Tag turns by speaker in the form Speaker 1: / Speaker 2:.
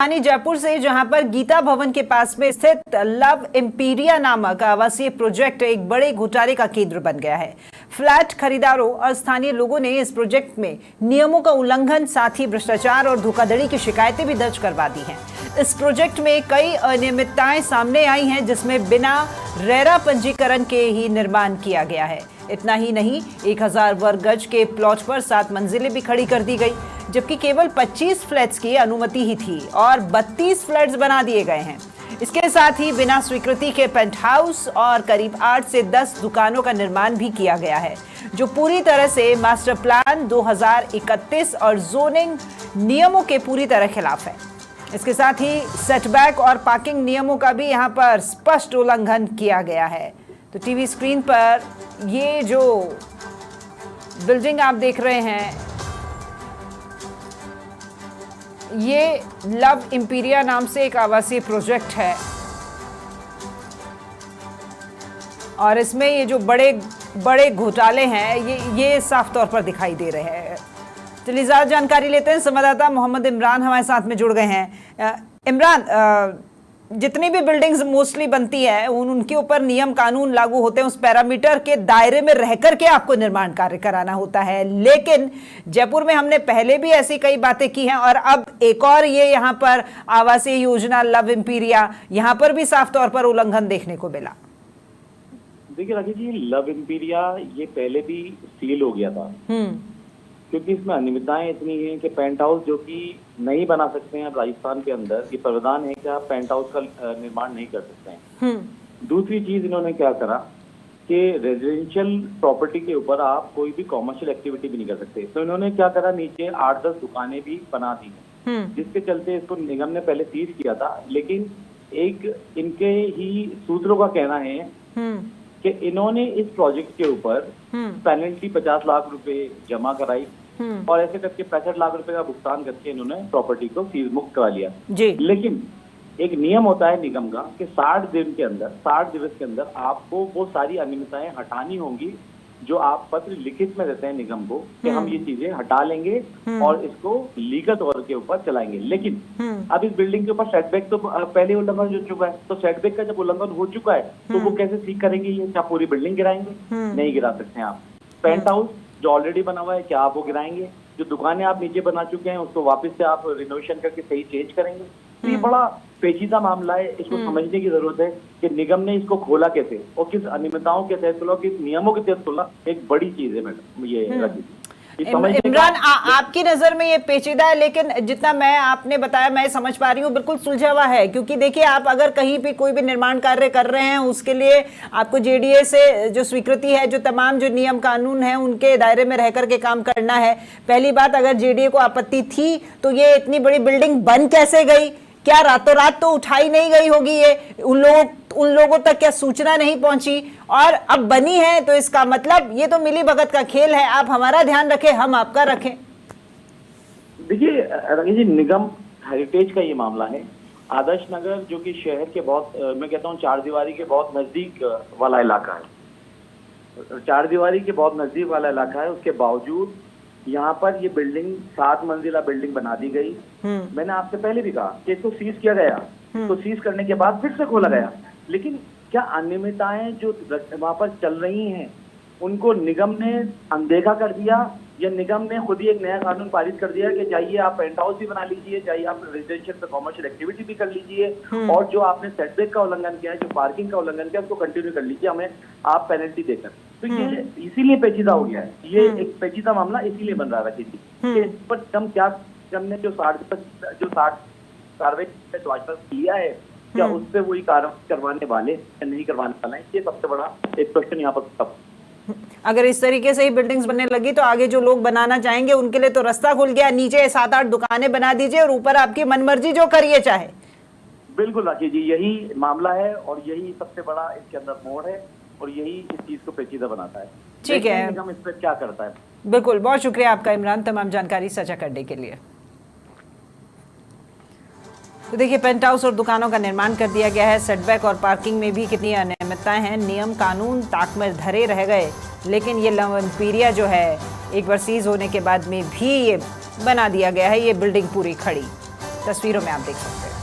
Speaker 1: राजधानी जयपुर से, जहां पर गीता भवन के पास में स्थित लव एम्पीरिया नामक आवासीय प्रोजेक्ट एक बड़े घोटाले का केंद्र बन गया है। फ्लैट खरीदारों और स्थानीय लोगों ने इस प्रोजेक्ट में नियमों का उल्लंघन, साथ ही भ्रष्टाचार और धोखाधड़ी की शिकायतें भी दर्ज करवा दी हैं। इस प्रोजेक्ट में कई अनियमितताएं सामने आई हैं, जिसमें बिना रेरा पंजीकरण के ही निर्माण किया गया है। इतना ही नहीं, 1000 वर्ग गज के प्लॉट पर 7 मंजिलें भी खड़ी कर दी गई, जबकि केवल 25 फ्लैट्स की अनुमति ही थी और 32 फ्लैट्स बना दिए गए हैं। इसके साथ ही बिना स्वीकृति के पेंट हाउस और करीब 8 से 10 दुकानों का निर्माण भी किया गया है, जो पूरी तरह से मास्टर प्लान 2031 और जोनिंग नियमों के पूरी तरह खिलाफ है। इसके साथ ही सेटबैक और पार्किंग नियमों का भी यहाँ पर स्पष्ट उल्लंघन किया गया है। तो टीवी स्क्रीन पर ये जो बिल्डिंग आप देख रहे हैं, ये लव एम्पीरिया नाम से एक आवासीय प्रोजेक्ट है और इसमें ये जो बड़े बड़े घोटाले हैं ये साफ तौर पर दिखाई दे रहे हैं। चलिए ज्यादा जानकारी लेते हैं। संवाददाता मोहम्मद इमरान हमारे साथ में जुड़ गए हैं। इमरान, जितनी भी बिल्डिंग्स मोस्टली बनती है उनके ऊपर नियम कानून लागू होते हैं, उस पैरामीटर के दायरे में रहकर के आपको निर्माण कार्य कराना होता है, लेकिन जयपुर में हमने पहले भी ऐसी कई बातें की हैं और अब एक और ये यहाँ पर आवासीय योजना लव एम्पीरिया, यहाँ पर भी साफ तौर पर उल्लंघन देखने को मिला।
Speaker 2: देखिए राखी जी, लव एम्पीरिया ये पहले भी सील हो गया था क्योंकि इसमें अनियमितताएं इतनी हैं कि पेंट हाउस जो कि नहीं बना सकते हैं राजस्थान के अंदर, ये प्रावधान है कि आप पेंट हाउस का निर्माण नहीं कर सकते हैं। दूसरी चीज इन्होंने क्या करा कि रेजिडेंशियल प्रॉपर्टी के ऊपर आप कोई भी कॉमर्शियल एक्टिविटी भी नहीं कर सकते, तो इन्होंने क्या करा, नीचे 8-10 दुकानें भी बना दी हैं, जिसके चलते इसको निगम ने पहले सीज किया था। लेकिन एक इनके ही सूत्रों का कहना है कि इन्होंने इस प्रोजेक्ट के ऊपर पेनल्टी 50 लाख रुपए जमा कराई और ऐसे करके 65 लाख रुपए का भुगतान करके इन्होंने प्रॉपर्टी को सीज मुक्त करा लिया जी। लेकिन एक नियम होता है निगम का कि 60 दिवस के अंदर आपको वो सारी अनियमितताएं हटानी होंगी जो आप पत्र लिखित में देते हैं निगम को कि हम ये चीजें हटा लेंगे और इसको लीगल तौर के ऊपर चलाएंगे। लेकिन अब इस बिल्डिंग के ऊपर सेटबैक तो पहले उल्लंघन हो चुका है, तो सेटबैक का जब उल्लंघन हो चुका है तो वो कैसे ठीक करेंगे? ये क्या पूरी बिल्डिंग गिराएंगे? नहीं गिरा सकते हैं आप। पेंट हाउस जो ऑलरेडी बना हुआ है, क्या आप वो गिराएंगे? जो दुकानें आप नीचे बना चुके हैं उसको वापस से आप रिनोवेशन करके सही चेंज करेंगे? तो ये बड़ा पेचीदा मामला है, इसको समझने की जरूरत है कि निगम ने इसको खोला कैसे और किस अनियमितताओं के तहत खोला, किस नियमों के तहत खोला। एक बड़ी चीज है मैडम ये
Speaker 1: इमरान, आपकी नजर में ये पेचीदा है, लेकिन जितना मैं आपने बताया मैं समझ पा रही हूँ बिल्कुल सुलझा हुआ है। क्योंकि देखिए, आप अगर कहीं भी कोई भी निर्माण कार्य कर रहे हैं उसके लिए आपको जेडीए से जो स्वीकृति है, जो तमाम जो नियम कानून है उनके दायरे में रहकर के काम करना है। पहली बात, अगर जेडीए को आपत्ति थी तो ये इतनी बड़ी बिल्डिंग बन कैसे गई? क्या रातों रात तो उठाई नहीं गई होगी? ये उन लोगों तक क्या सूचना नहीं पहुंची? और अब बनी है तो इसका मतलब ये तो मिली भगत का खेल है। आप हमारा ध्यान रखें, हम आपका रखें।
Speaker 2: देखिए रानी जी, निगम हेरिटेज का ये मामला है। आदर्श नगर जो कि शहर के बहुत, मैं कहता हूँ 4 दीवारी के बहुत नजदीक वाला इलाका है, 4 दीवारी के बहुत नजदीक वाला इलाका है। उसके बावजूद यहाँ पर ये बिल्डिंग 7 मंजिला बिल्डिंग बना दी गई। मैंने आपसे पहले भी कहा कि इसको सीज किया गया, तो सीज करने के बाद फिर से खोला गया। लेकिन क्या अनियमितताएं जो वहां पर चल रही हैं उनको निगम ने अनदेखा कर दिया, या निगम ने खुद ही एक नया कानून पारित कर दिया कि चाहिए आप पेंट हाउस भी बना लीजिए, चाहिए आप रेजिडेंशियल पे कॉमर्शियल एक्टिविटी भी कर लीजिए, और जो आपने सेटबैक का उल्लंघन किया है, जो पार्किंग का उल्लंघन किया है, उसको कंटिन्यू कर लीजिए, हमें आप पेनल्टी देकर। तो ये इसीलिए पेचीदा हो गया है, ये एक पेचीदा मामला इसीलिए बन रहा है कि इस पर हम क्या, हमने जो 60 कार्रवाई लिया है, क्या उससे वही कार्रवाई करवाने वाले या नहीं करवाने वाला है? ये सबसे बड़ा एक क्वेश्चन यहाँ पर।
Speaker 1: अगर इस तरीके से ही बिल्डिंग्स बनने लगी तो आगे जो लोग बनाना चाहेंगे उनके लिए तो रास्ता खुल गया। नीचे 7-8 दुकानें बना दीजिए और ऊपर आपकी मनमर्जी जो करिए चाहे।
Speaker 2: बिल्कुल राखी जी, यही मामला है और यही सबसे बड़ा इसके अंदर मोड़ है और यही इस चीज को पेचीदा बनाता है।
Speaker 1: ठीक है,
Speaker 2: निगम इस पर क्या करता है।
Speaker 1: बिल्कुल, बहुत शुक्रिया आपका इमरान, तमाम जानकारी साझा करने के लिए। तो देखिए, पेंट हाउस और दुकानों का निर्माण कर दिया गया है। सेटबैक और पार्किंग में भी कितनी अनियमितताएं हैं, नियम कानून ताक में धरे रह गए। लेकिन ये लव एम्पीरिया जो है, एक बार सीज होने के बाद में भी ये बना दिया गया है, ये बिल्डिंग पूरी खड़ी। तस्वीरों में आप देख सकते हैं।